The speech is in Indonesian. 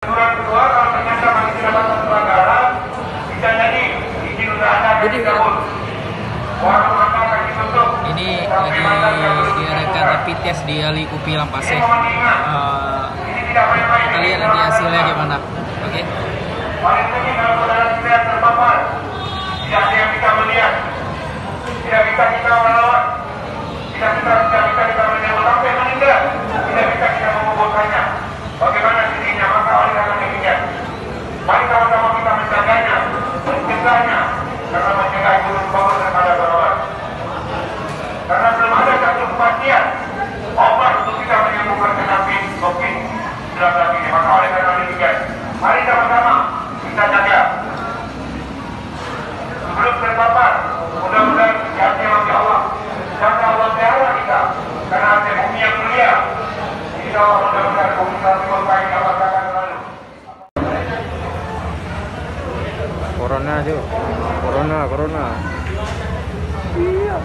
Aturan kedua, kalau ternyata masih terdapat pelanggaran, bisa jadi izin usahanya akan dicabut. Warung makan akan ditutup. Ini lagi diadakan rapid test di Ali Kupi Lampase. Kita lihat nanti hasilnya gimana. Oke. Paling penting kalau saudara kita yang terpapar, tidak ada yang bisa melihat, tidak bisa kita merawat, tidak bisa kita menyebut sampai meninggal, tidak bisa kita menguburkannya. Bagaimana dirinya? Maka oleh karena demikian, mari sama-sama kita menjaganya, mencegahnya, karena mencegah itu membawa kepada berobat. Karena belum ada satu kepastian obat untuk kita menyembuhkan penyakit COVID-19 ini. Maka oleh karena demikian, mari sama-sama kita jaga. Sebelum terpapar, mudah-mudahan hati hati Allah, jaga Allah pelihara kita, karena hati bumi yang mulia. Insya Allah mudah-mudahan komunikasi berbaik Allah akan selalu. Corona aja, corona. Iya.